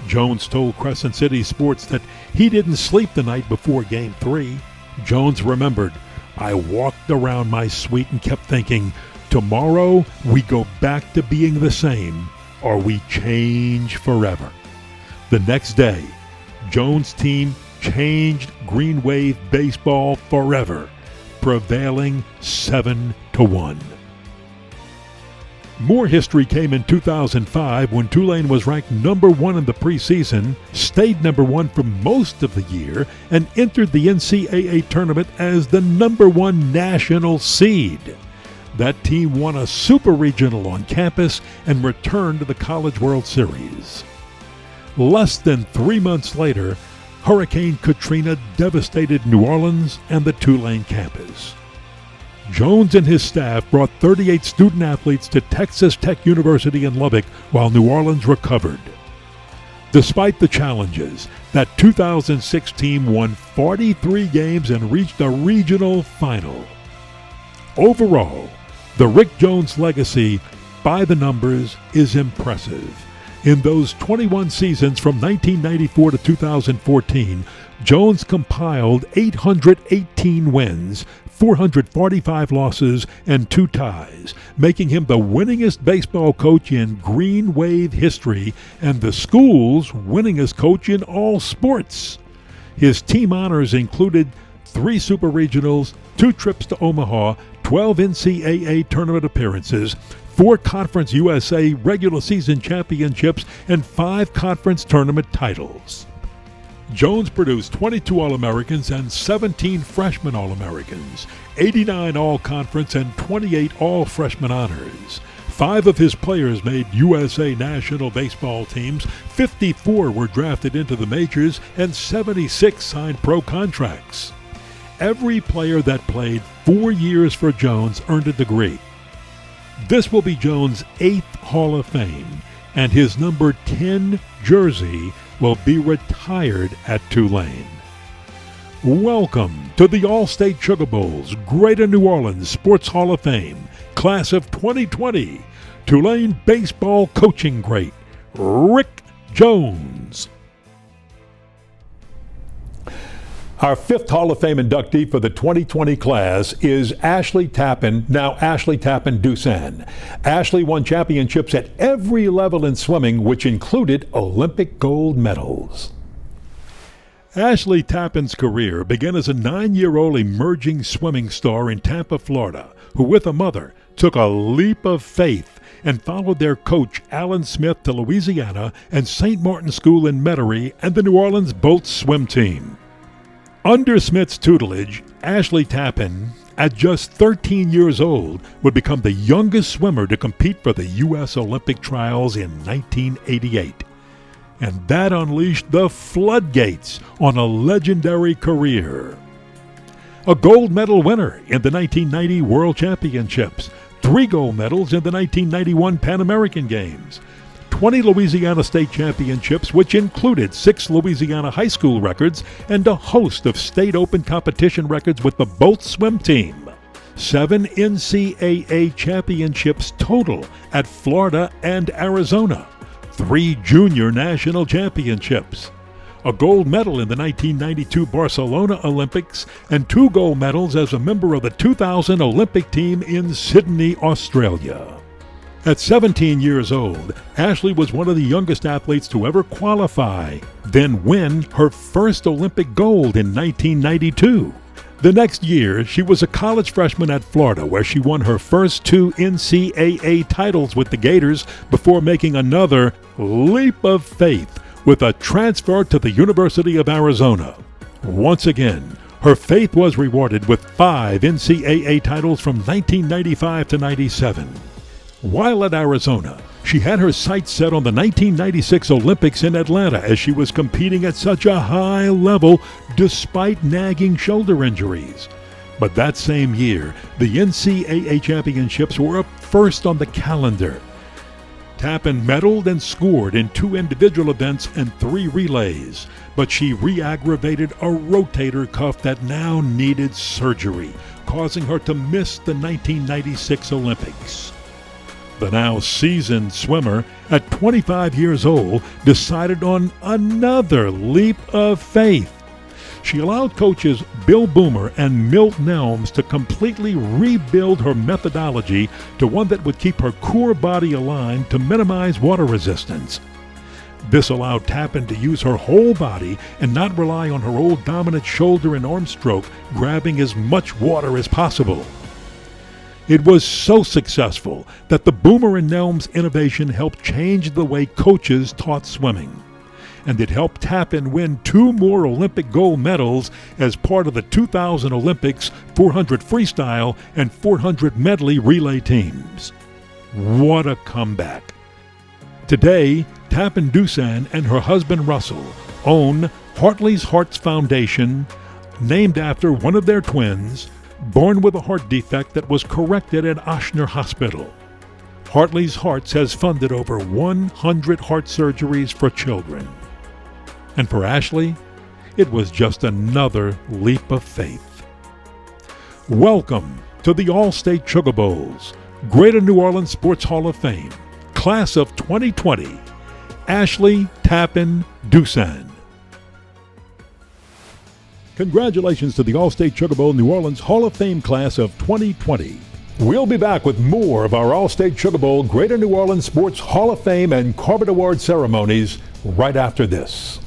Jones told Crescent City Sports that he didn't sleep the night before Game 3. Jones remembered, "I walked around my suite and kept thinking, tomorrow we go back to being the same, or we change forever." The next day, Jones' team changed Green Wave baseball forever, prevailing 7-1. More history came in 2005 when Tulane was ranked number 1 in the preseason, stayed number 1 for most of the year, and entered the NCAA tournament as the number 1 national seed. That team won a Super Regional on campus and returned to the College World Series. Less than 3 months later, Hurricane Katrina devastated New Orleans and the Tulane campus. Jones and his staff brought 38 student athletes to Texas Tech University in Lubbock while New Orleans recovered. Despite the challenges, that 2006 team won 43 games and reached a regional final. Overall, the Rick Jones legacy, by the numbers, is impressive. In those 21 seasons from 1994 to 2014, Jones compiled 818 wins, 445 losses, and 2 ties, making him the winningest baseball coach in Green Wave history and the school's winningest coach in all sports. His team honors included 3 Super Regionals, 2 trips to Omaha, 12 NCAA tournament appearances, 4 Conference USA regular season championships, and 5 conference tournament titles. Jones produced 22 All-Americans and 17 freshman All-Americans, 89 All-Conference and 28 All-Freshman honors. 5 of his players made USA national baseball teams, 54 were drafted into the majors, and 76 signed pro contracts. Every player that played 4 years for Jones earned a degree. This will be Jones' 8th Hall of Fame, and his number 10 jersey will be retired at Tulane. Welcome to the Allstate Sugar Bowl's Greater New Orleans Sports Hall of Fame, Class of 2020, Tulane baseball coaching great, Rick Jones. Our 5th Hall of Fame inductee for the 2020 class is Ashley Tappan, now Ashley Tappan Dusan. Ashley won championships at every level in swimming, which included Olympic gold medals. Ashley Tappan's career began as a 9-year-old emerging swimming star in Tampa, Florida, who with a mother took a leap of faith and followed their coach Alan Smith to Louisiana and St. Martin School in Metairie and the New Orleans boat swim team. Under Smith's tutelage, Ashley Tappan, at just 13 years old, would become the youngest swimmer to compete for the U.S. Olympic trials in 1988. And that unleashed the floodgates on a legendary career. A gold medal winner in the 1990 World Championships, 3 gold medals in the 1991 Pan American Games, 20 Louisiana state championships, which included 6 Louisiana high school records and a host of state open competition records with the boat swim team, 7 NCAA championships total at Florida and Arizona, 3 junior national championships, a gold medal in the 1992 Barcelona Olympics, and 2 gold medals as a member of the 2000 Olympic team in Sydney, Australia. At 17 years old, Ashley was one of the youngest athletes to ever qualify, then win her first Olympic gold in 1992. The next year, she was a college freshman at Florida, where she won her first 2 NCAA titles with the Gators before making another leap of faith with a transfer to the University of Arizona. Once again, her faith was rewarded with 5 NCAA titles from 1995 to 97. While at Arizona, she had her sights set on the 1996 Olympics in Atlanta as she was competing at such a high level despite nagging shoulder injuries. But that same year, the NCAA championships were up first on the calendar. Tappan medaled and scored in 2 individual events and 3 relays, but she re-aggravated a rotator cuff that now needed surgery, causing her to miss the 1996 Olympics. The now seasoned swimmer, at 25 years old, decided on another leap of faith. She allowed coaches Bill Boomer and Milt Nelms to completely rebuild her methodology to one that would keep her core body aligned to minimize water resistance. This allowed Tappan to use her whole body and not rely on her old dominant shoulder and arm stroke, grabbing as much water as possible. It was so successful that the Boomer and Nelms innovation helped change the way coaches taught swimming. And it helped Tappan win 2 more Olympic gold medals as part of the 2000 Olympics 400 freestyle and 400 medley relay teams. What a comeback. Today, Tappan Dusan and her husband Russell own Hartley's Hearts Foundation, named after one of their twins, born with a heart defect that was corrected at Ochsner Hospital. Hartley's Hearts has funded over 100 heart surgeries for children. And for Ashley, it was just another leap of faith. Welcome to the Allstate Sugar Bowls, Greater New Orleans Sports Hall of Fame, Class of 2020, Ashley Tappan Dusan. Congratulations to the Allstate Sugar Bowl New Orleans Hall of Fame Class of 2020. We'll be back with more of our Allstate Sugar Bowl Greater New Orleans Sports Hall of Fame and Corbett Award ceremonies right after this.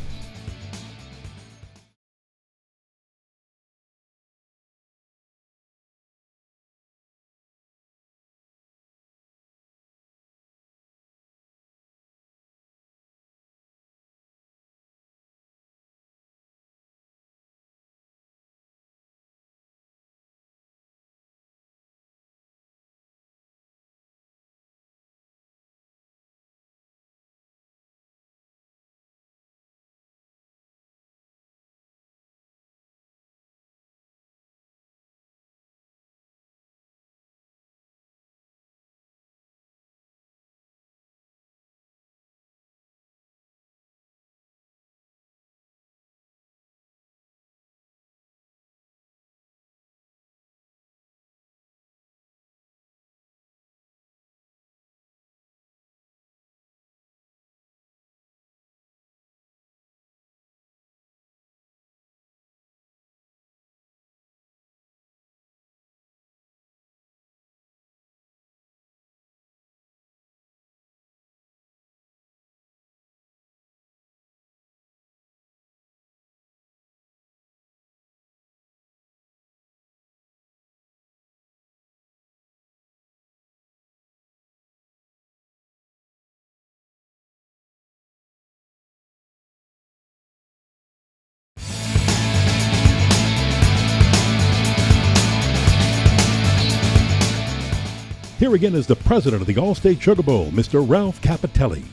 Here again is the president of the Allstate Sugar Bowl, Mr. Ralph Capitelli.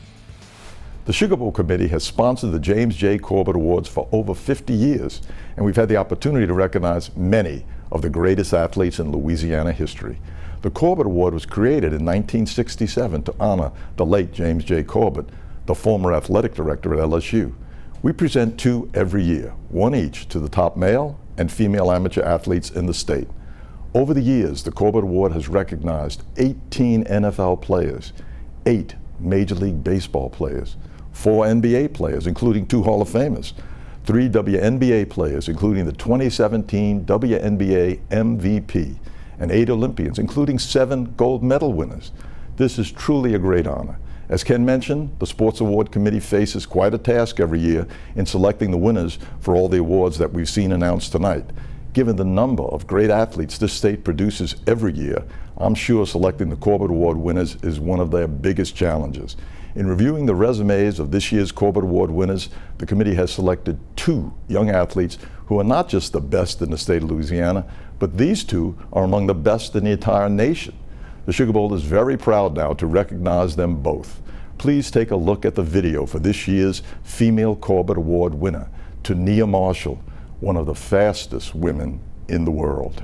The Sugar Bowl Committee has sponsored the James J. Corbett Awards for over 50 years, and we've had the opportunity to recognize many of the greatest athletes in Louisiana history. The Corbett Award was created in 1967 to honor the late James J. Corbett, the former athletic director at LSU. We present 2 every year, 1 each to the top male and female amateur athletes in the state. Over the years, the Corbett Award has recognized 18 NFL players, 8 Major League Baseball players, 4 NBA players, including 2 Hall of Famers, 3 WNBA players, including the 2017 WNBA MVP, and 8 Olympians, including 7 gold medal winners. This is truly a great honor. As Ken mentioned, the Sports Award Committee faces quite a task every year in selecting the winners for all the awards that we've seen announced tonight. Given the number of great athletes this state produces every year, I'm sure selecting the Corbett Award winners is one of their biggest challenges. In reviewing the resumes of this year's Corbett Award winners, the committee has selected 2 young athletes who are not just the best in the state of Louisiana, but these 2 are among the best in the entire nation. The Sugar Bowl is very proud now to recognize them both. Please take a look at the video for this year's Female Corbett Award winner, Tania Marshall, one of the fastest women in the world.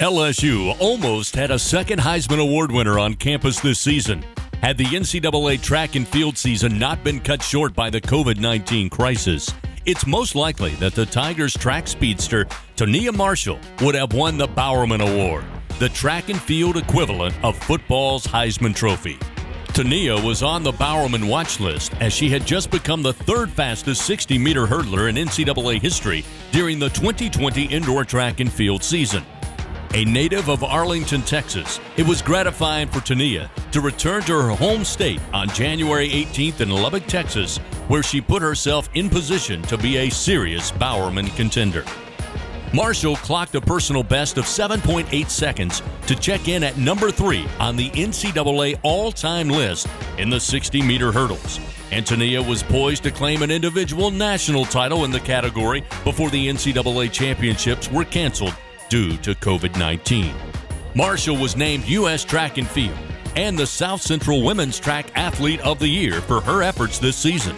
LSU almost had a second Heisman Award winner on campus this season. Had the NCAA track and field season not been cut short by the COVID-19 crisis, it's most likely that the Tigers track speedster, Tania Marshall, would have won the Bowerman Award, the track and field equivalent of football's Heisman Trophy. Tania was on the Bowerman watch list as she had just become the 3rd fastest 60-meter hurdler in NCAA history during the 2020 indoor track and field season. A native of Arlington, Texas, it was gratifying for Tania to return to her home state on January 18th in Lubbock, Texas, where she put herself in position to be a serious Bowerman contender. Marshall clocked a personal best of 7.8 seconds to check in at number 3 on the NCAA all-time list in the 60-meter hurdles. And Tania was poised to claim an individual national title in the category before the NCAA championships were canceled due to COVID-19. Marshall was named U.S. Track and Field and the South Central Women's Track Athlete of the Year for her efforts this season.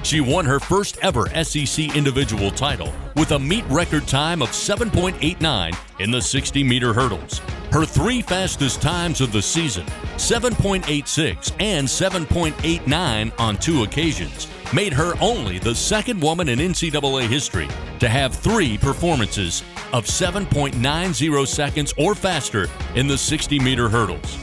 She won her first ever SEC individual title with a meet record time of 7.89 in the 60-meter hurdles. Her 3 fastest times of the season, 7.86 and 7.89 on 2 occasions, made her only the 2nd woman in NCAA history to have 3 performances of 7.90 seconds or faster in the 60-meter hurdles.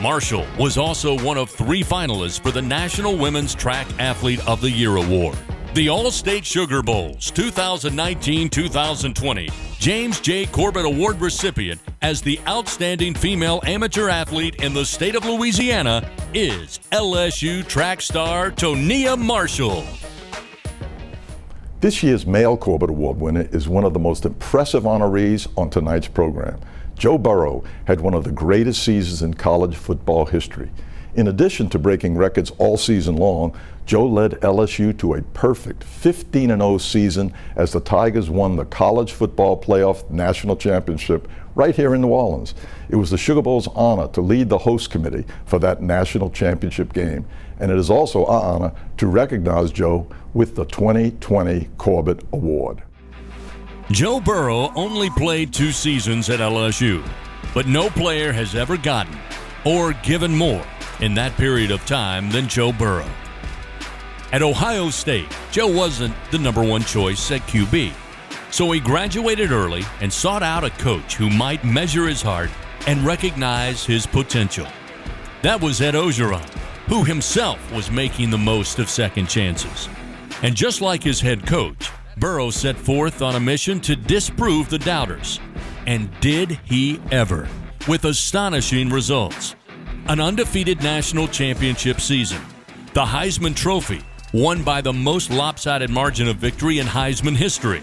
Marshall was also one of 3 finalists for the National Women's Track Athlete of the Year Award. The Allstate Sugar Bowl's 2019-2020 James J. Corbett Award recipient as the Outstanding Female Amateur Athlete in the state of Louisiana is LSU track star Tania Marshall. This year's Male Corbett Award winner is one of the most impressive honorees on tonight's program. Joe Burrow had one of the greatest seasons in college football history. In addition to breaking records all season long, Joe led LSU to a perfect 15-0 season as the Tigers won the College Football Playoff National Championship right here in New Orleans. It was the Sugar Bowl's honor to lead the host committee for that national championship game, and it is also our honor to recognize Joe with the 2020 Corbett Award. Joe Burrow only played 2 seasons at LSU, but no player has ever gotten or given more in that period of time than Joe Burrow. At Ohio State, Joe wasn't the number 1 choice at QB, so he graduated early and sought out a coach who might measure his heart and recognize his potential. That was Ed Ogeron, who himself was making the most of second chances. And just like his head coach, Burrow set forth on a mission to disprove the doubters. And did he ever, with astonishing results. An undefeated national championship season, the Heisman Trophy, won by the most lopsided margin of victory in Heisman history,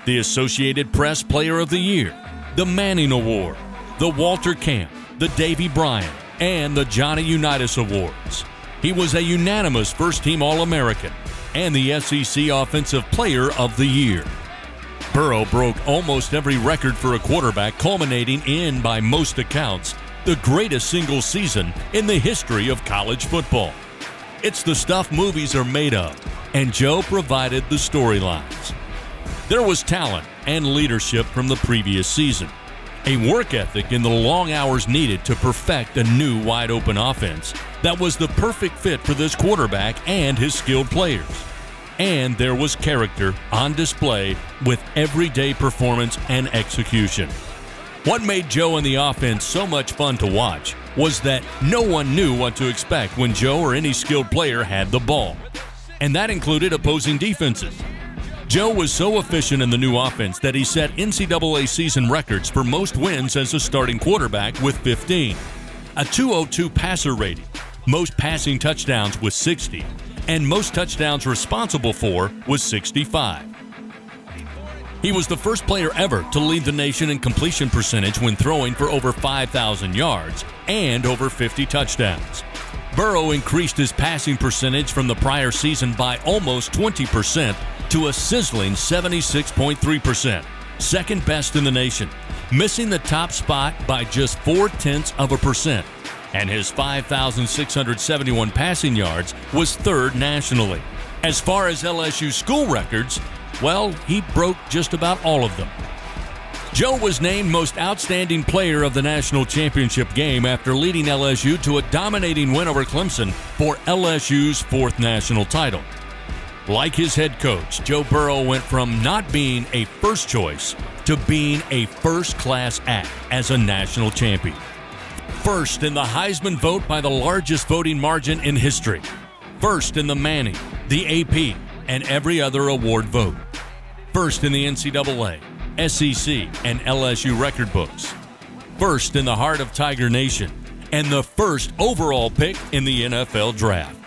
the Associated Press Player of the Year, the Manning Award, the Walter Camp, the Davy Bryant, and the Johnny Unitas Awards. He was a unanimous first-team All-American and the SEC Offensive Player of the Year. Burrow broke almost every record for a quarterback, culminating in, by most accounts, the greatest single season in the history of college football. It's the stuff movies are made of, and Joe provided the storylines. There was talent and leadership from the previous season, a work ethic in the long hours needed to perfect a new wide-open offense that was the perfect fit for this quarterback and his skilled players. And there was character on display with everyday performance and execution. What made Joe and the offense so much fun to watch was that no one knew what to expect when Joe or any skilled player had the ball. And that included opposing defenses. Joe was so efficient in the new offense that he set NCAA season records for most wins as a starting quarterback with 15, a .202 passer rating, most passing touchdowns with 60, and most touchdowns responsible for was 65. He was the first player ever to lead the nation in completion percentage when throwing for over 5,000 yards and over 50 touchdowns. Burrow increased his passing percentage from the prior season by almost 20% to a sizzling 76.3%, second best in the nation, missing the top spot by just 0.4%. And his 5,671 passing yards was third nationally. As far as LSU school records, well, he broke just about all of them. Joe was named Most Outstanding Player of the National Championship game after leading LSU to a dominating win over Clemson for LSU's fourth national title. Like his head coach, Joe Burrow went from not being a first choice to being a first-class act as a national champion. First in the Heisman vote by the largest voting margin in history. First in the Manning, the AP, and every other award vote. First in the NCAA, SEC, and LSU record books. First in the heart of Tiger Nation, and the first overall pick in the NFL draft.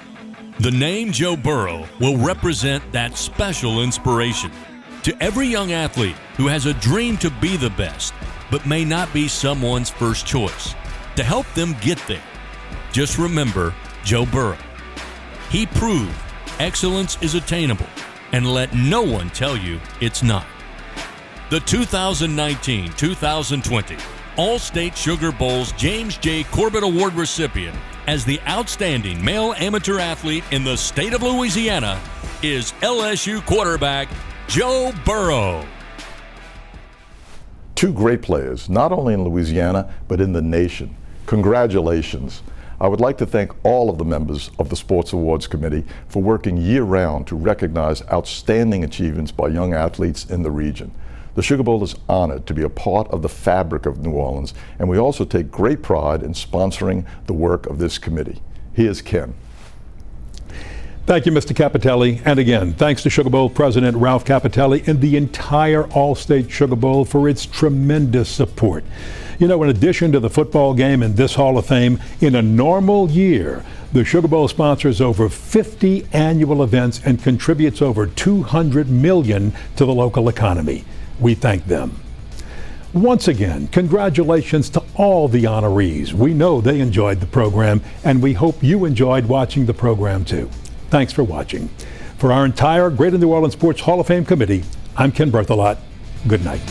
The name Joe Burrow will represent that special inspiration to every young athlete who has a dream to be the best, but may not be someone's first choice. To help them get there, just remember Joe Burrow. He proved excellence is attainable, and let no one tell you it's not. The 2019-2020 Allstate Sugar Bowl's James J. Corbett Award recipient as the outstanding male amateur athlete in the state of Louisiana is LSU quarterback Joe Burrow. Two great players, not only in Louisiana, but in the nation. Congratulations. I would like to thank all of the members of the Sports Awards Committee for working year-round to recognize outstanding achievements by young athletes in the region. The Sugar Bowl is honored to be a part of the fabric of New Orleans, and we also take great pride in sponsoring the work of this committee. Here's Ken. Thank you, Mr. Capitelli. And again, thanks to Sugar Bowl President Ralph Capitelli and the entire Allstate Sugar Bowl for its tremendous support. You know, in addition to the football game and this Hall of Fame, in a normal year, the Sugar Bowl sponsors over 50 annual events and contributes over $200 million to the local economy. We thank them. Once again, congratulations to all the honorees. We know they enjoyed the program, and we hope you enjoyed watching the program too. Thanks for watching. For our entire Greater New Orleans Sports Hall of Fame committee, I'm Ken Berthelot. Good night.